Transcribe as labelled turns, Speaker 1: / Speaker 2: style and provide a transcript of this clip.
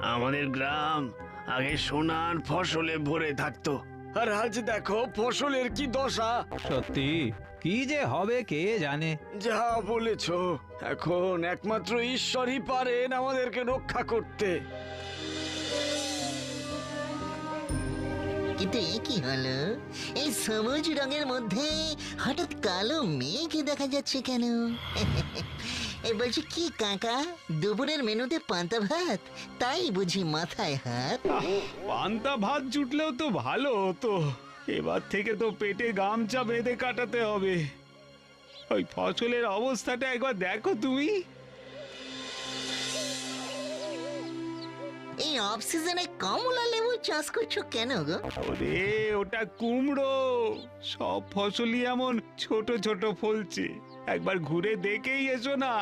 Speaker 1: আমাদের গ্রাম আগে সোনার ফসলে ভরে থাকতো, আর আজ দেখো ফসলের কি দশা।
Speaker 2: সত্যি কি যে হবে কে জানে।
Speaker 1: যা বলেছ, এখন একমাত্র ঈশ্বরই পারেন আমাদেরকে রক্ষা করতে।
Speaker 3: কিন্তু এ কি হলো? এই সবুজ রঙের মধ্যে হঠাৎ কালো মেঘ দেখা যাচ্ছে কেন? এই বলছি কি কাকা, দুপুরের মেনুতে পান্তা ভাত, তাই বুঝি মাথায় হাত?
Speaker 2: পান্তা ভাত জুটলেও তো ভালো হতো। এবার থেকে তো পেটে গামছা বেঁধে কাটাতে হবে। ওই ফসলের অবস্থাটা একবার দেখো তুমি।
Speaker 3: এই অফ সিজনে কমলা লেবু চাষ করছো কেন গো?
Speaker 2: ওরে ওটা কুমড়ো। সব ফসলই এমন ছোট ছোট ফলছে, একবার ঘুরে দেখেই এসো না।